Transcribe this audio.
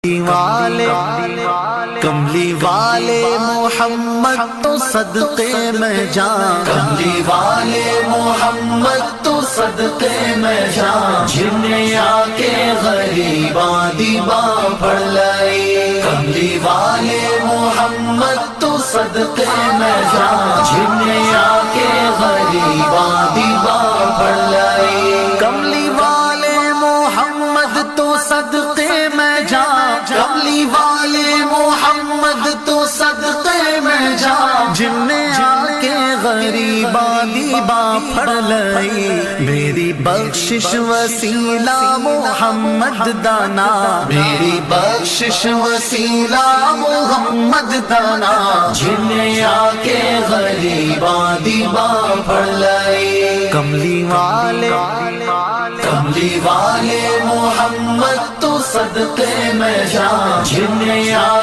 والے کملی والے محمد تو صدقے میں جان، کملی والے محمد تو صدقے میں جان، جن نے آ کے غریباں دی باں پڑ لائی، کملی والے محمد تو صدقے میں جان، جن نے آ کے غریباں دی باں پڑ لائی، کملی والے محمد تو صدقے میں جان، کملی والے محمد تو صدقے میں جان، جن نے آ کے غریباں دی باں پھڑ لئی، میری بخشش وسیلہ محمد دانا، میری بخشش وسیلہ محمد دانا، جن نے آ کے غریباں دی باں پھڑ لئی، کملی والے محمد تو صدقے میں جان، جن نے آ